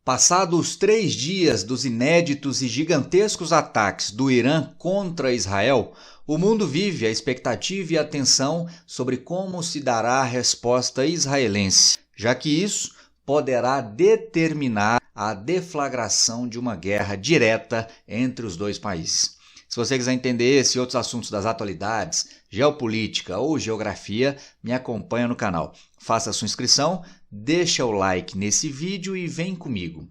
Passados 3 dias dos inéditos e gigantescos ataques do Irã contra Israel, o mundo vive a expectativa e a tensão sobre como se dará a resposta israelense, já que isso poderá determinar a deflagração de uma guerra direta entre os dois países. Se você quiser entender esse e outros assuntos das atualidades, geopolítica ou geografia, me acompanha no canal. Faça a sua inscrição, deixa o like nesse vídeo e vem comigo.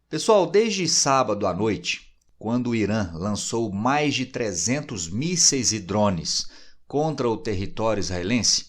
Pessoal, desde sábado à noite, quando o Irã lançou mais de 300 mísseis e drones contra o território israelense,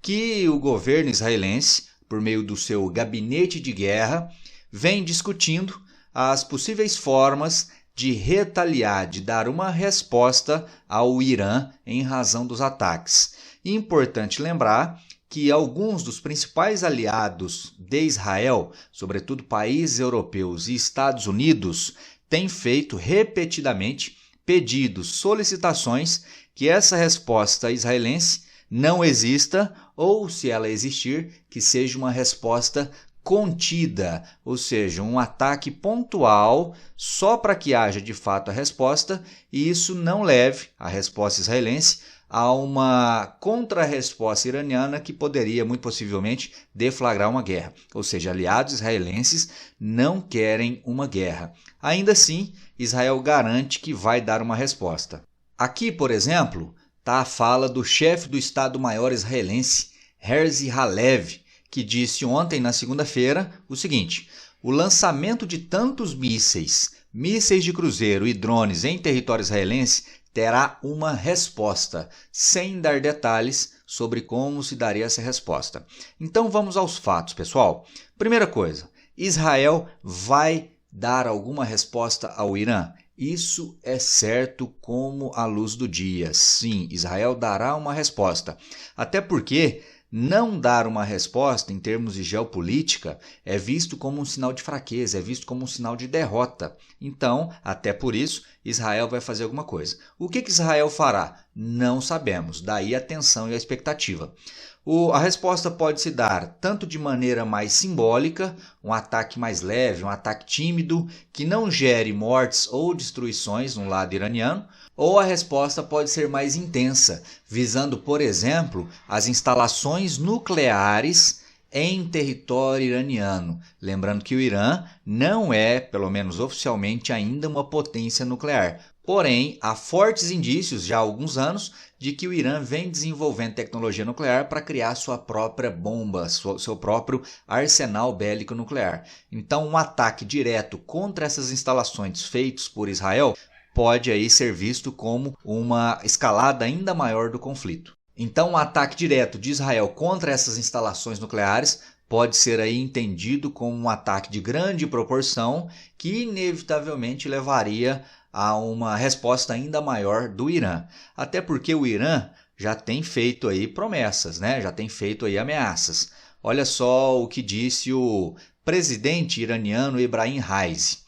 que o governo israelense, por meio do seu gabinete de guerra, vem discutindo as possíveis formas de retaliar, de dar uma resposta ao Irã em razão dos ataques. Importante lembrar que alguns dos principais aliados de Israel, sobretudo países europeus e Estados Unidos, têm feito repetidamente pedidos, solicitações que essa resposta israelense não exista ou, se ela existir, que seja uma resposta contida, ou seja, um ataque pontual só para que haja de fato a resposta e isso não leve a resposta israelense a uma contra-resposta iraniana que poderia, muito possivelmente, deflagrar uma guerra. Ou seja, aliados israelenses não querem uma guerra. Ainda assim, Israel garante que vai dar uma resposta. Aqui, por exemplo, está a fala do chefe do Estado-Maior israelense, Herzi Halevi, que disse ontem, na segunda-feira, o seguinte: o lançamento de tantos mísseis de cruzeiro e drones em território israelense terá uma resposta, sem dar detalhes sobre como se daria essa resposta. Então vamos aos fatos, pessoal. Primeira coisa, Israel vai dar alguma resposta ao Irã? Isso é certo como a luz do dia. Sim, Israel dará uma resposta. Até porque não dar uma resposta em termos de geopolítica é visto como um sinal de fraqueza, é visto como um sinal de derrota. Então, até por isso, Israel vai fazer alguma coisa. O que Israel fará? Não sabemos, daí a tensão e a expectativa. A resposta pode se dar tanto de maneira mais simbólica, um ataque mais leve, um ataque tímido, que não gere mortes ou destruições no lado iraniano, ou a resposta pode ser mais intensa, visando, por exemplo, as instalações nucleares em território iraniano. Lembrando que o Irã não é, pelo menos oficialmente, ainda uma potência nuclear. Porém, há fortes indícios, já há alguns anos, de que o Irã vem desenvolvendo tecnologia nuclear para criar sua própria bomba, seu próprio arsenal bélico nuclear. Então, um ataque direto contra essas instalações feitos por Israel pode aí ser visto como uma escalada ainda maior do conflito. Então, um ataque direto de Israel contra essas instalações nucleares pode ser aí entendido como um ataque de grande proporção que inevitavelmente levaria a uma resposta ainda maior do Irã. Até porque o Irã já tem feito aí promessas, né? Já tem feito aí ameaças. Olha só o que disse o presidente iraniano Ebrahim Raisi.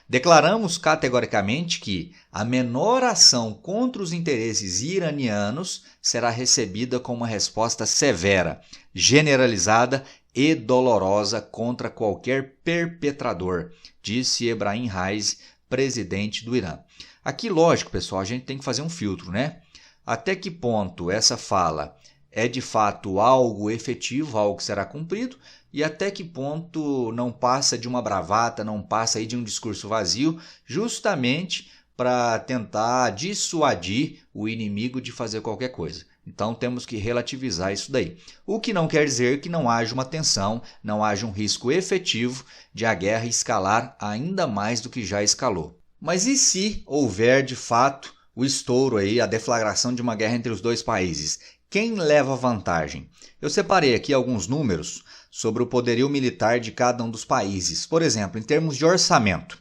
Declaramos categoricamente que a menor ação contra os interesses iranianos será recebida com uma resposta severa, generalizada e dolorosa contra qualquer perpetrador, disse Ebrahim Raisi, presidente do Irã. Aqui, lógico, pessoal, a gente tem que fazer um filtro, né? Até que ponto essa fala é de fato algo efetivo, algo que será cumprido, e até que ponto não passa de uma bravata, não passa aí de um discurso vazio, justamente para tentar dissuadir o inimigo de fazer qualquer coisa. Então temos que relativizar isso daí. O que não quer dizer que não haja uma tensão, não haja um risco efetivo de a guerra escalar ainda mais do que já escalou. Mas e se houver de fato o estouro aí, a deflagração de uma guerra entre os dois países? Quem leva vantagem? Eu separei aqui alguns números sobre o poderio militar de cada um dos países. Por exemplo, em termos de orçamento.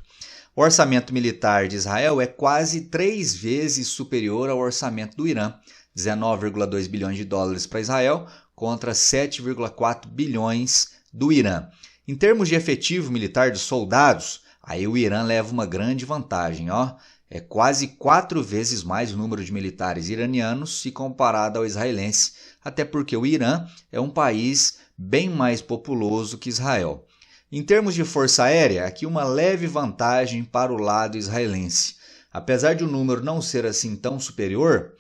O orçamento militar de Israel é quase 3 vezes superior ao orçamento do Irã. 19,2 bilhões de dólares para Israel contra 7,4 bilhões do Irã. Em termos de efetivo militar de soldados, aí o Irã leva uma grande vantagem, É quase 4 vezes mais o número de militares iranianos se comparado ao israelense, até porque o Irã é um país bem mais populoso que Israel. Em termos de força aérea, aqui uma leve vantagem para o lado israelense. Apesar de o número não ser assim tão superior,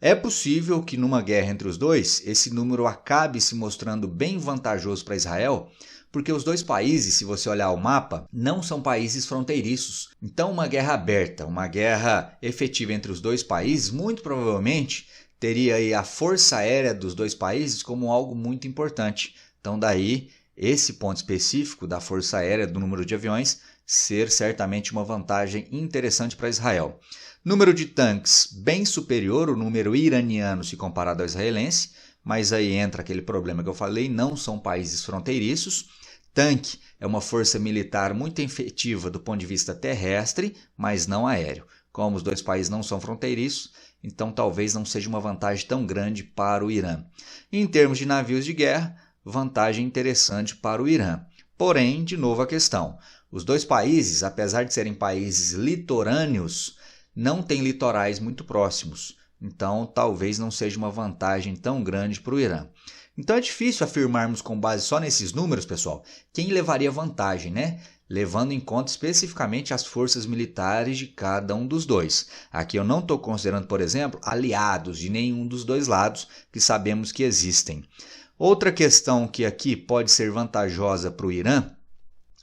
é possível que numa guerra entre os dois, esse número acabe se mostrando bem vantajoso para Israel, porque os dois países, se você olhar o mapa, não são países fronteiriços. Então uma guerra aberta, uma guerra efetiva entre os dois países, muito provavelmente teria aí a força aérea dos dois países como algo muito importante. Então daí esse ponto específico da força aérea, do número de aviões, ser certamente uma vantagem interessante para Israel. Número de tanques bem superior, o número iraniano se comparado ao israelense, mas aí entra aquele problema que eu falei, não são países fronteiriços. Tanque é uma força militar muito efetiva do ponto de vista terrestre, mas não aéreo. Como os dois países não são fronteiriços, então talvez não seja uma vantagem tão grande para o Irã. Em termos de navios de guerra, vantagem interessante para o Irã. Porém, de novo a questão, os dois países, apesar de serem países litorâneos, não têm litorais muito próximos, então talvez não seja uma vantagem tão grande para o Irã. Então é difícil afirmarmos com base só nesses números, pessoal, quem levaria vantagem, né? Levando em conta especificamente as forças militares de cada um dos dois. Aqui eu não estou considerando, por exemplo, aliados de nenhum dos dois lados, que sabemos que existem. Outra questão que aqui pode ser vantajosa para o Irã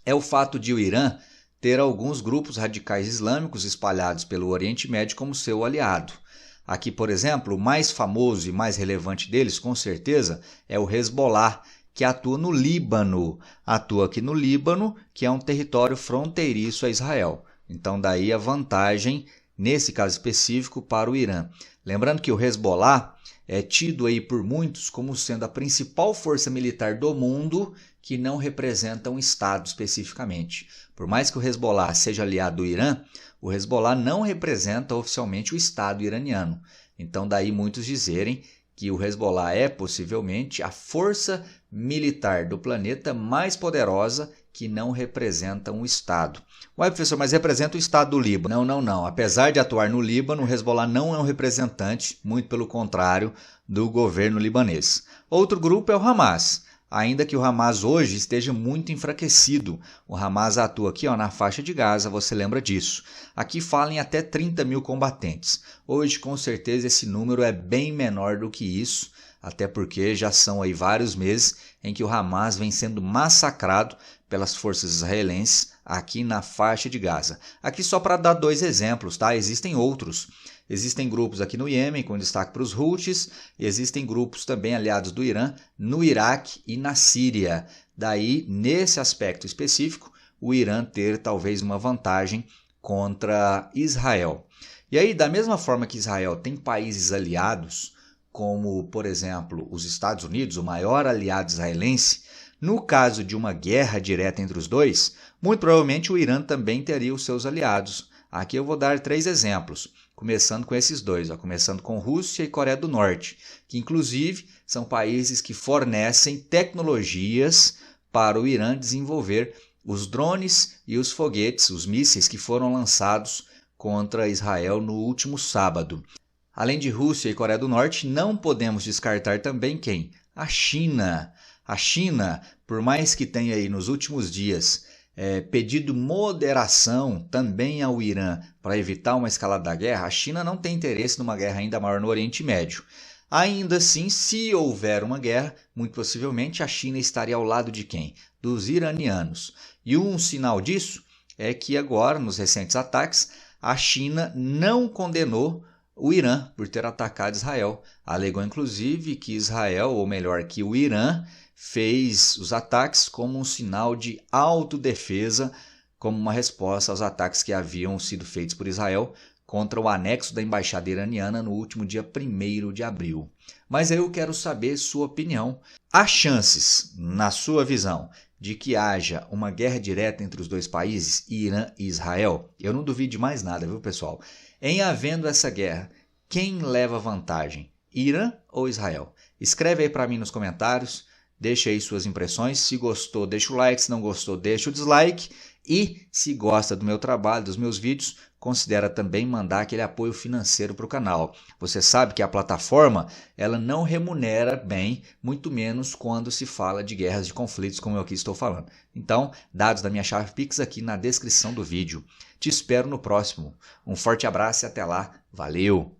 é o fato de o Irã ter alguns grupos radicais islâmicos espalhados pelo Oriente Médio como seu aliado. Aqui, por exemplo, o mais famoso e mais relevante deles, com certeza, é o Hezbollah, que atua no Líbano. Atua aqui no Líbano, que é um território fronteiriço a Israel. Então, daí a vantagem, nesse caso específico, para o Irã. Lembrando que o Hezbollah é tido aí por muitos como sendo a principal força militar do mundo que não representa um Estado especificamente. Por mais que o Hezbollah seja aliado do Irã, o Hezbollah não representa oficialmente o Estado iraniano. Então daí muitos dizerem que o Hezbollah é possivelmente a força militar do planeta mais poderosa que não representa um Estado. Ué, professor, mas representa o Estado do Líbano. Não. Apesar de atuar no Líbano, o Hezbollah não é um representante, muito pelo contrário, do governo libanês. Outro grupo é o Hamas. Ainda que o Hamas hoje esteja muito enfraquecido. O Hamas atua aqui na faixa de Gaza, você lembra disso. Aqui falam em até 30 mil combatentes. Hoje, com certeza, esse número é bem menor do que isso, até porque já são aí vários meses em que o Hamas vem sendo massacrado pelas forças israelenses aqui na faixa de Gaza. Aqui só para dar dois exemplos, tá? Existem outros. Existem grupos aqui no Iêmen, com destaque para os Houthis, e existem grupos também aliados do Irã no Iraque e na Síria. Daí, nesse aspecto específico, o Irã ter talvez uma vantagem contra Israel. E aí, da mesma forma que Israel tem países aliados, como, por exemplo, os Estados Unidos, o maior aliado israelense, no caso de uma guerra direta entre os dois, muito provavelmente o Irã também teria os seus aliados. Aqui eu vou dar 3 exemplos, começando com esses dois, começando com Rússia e Coreia do Norte, que inclusive são países que fornecem tecnologias para o Irã desenvolver os drones e os foguetes, os mísseis que foram lançados contra Israel no último sábado. Além de Rússia e Coreia do Norte, não podemos descartar também quem? A China. A China, por mais que tenha aí nos últimos dias pedido moderação também ao Irã para evitar uma escalada da guerra, a China não tem interesse numa guerra ainda maior no Oriente Médio. Ainda assim, se houver uma guerra, muito possivelmente a China estaria ao lado de quem? Dos iranianos. E um sinal disso é que agora, nos recentes ataques, a China não condenou o Irã por ter atacado Israel. Alegou inclusive que Israel, ou melhor, que o Irã, fez os ataques como um sinal de autodefesa, como uma resposta aos ataques que haviam sido feitos por Israel contra o anexo da embaixada iraniana no último dia 1º de abril. Mas aí eu quero saber sua opinião. Há chances, na sua visão, de que haja uma guerra direta entre os dois países, Irã e Israel? Eu não duvido de mais nada, viu, pessoal? Em havendo essa guerra, quem leva vantagem? Irã ou Israel? Escreve aí para mim nos comentários, deixa aí suas impressões. Se gostou, deixa o like, se não gostou, deixa o dislike. E se gosta do meu trabalho, dos meus vídeos, considera também mandar aquele apoio financeiro para o canal. Você sabe que a plataforma ela não remunera bem, muito menos quando se fala de guerras, de conflitos, como eu aqui estou falando. Então, dados da minha chave Pix aqui na descrição do vídeo. Te espero no próximo. Um forte abraço e até lá. Valeu!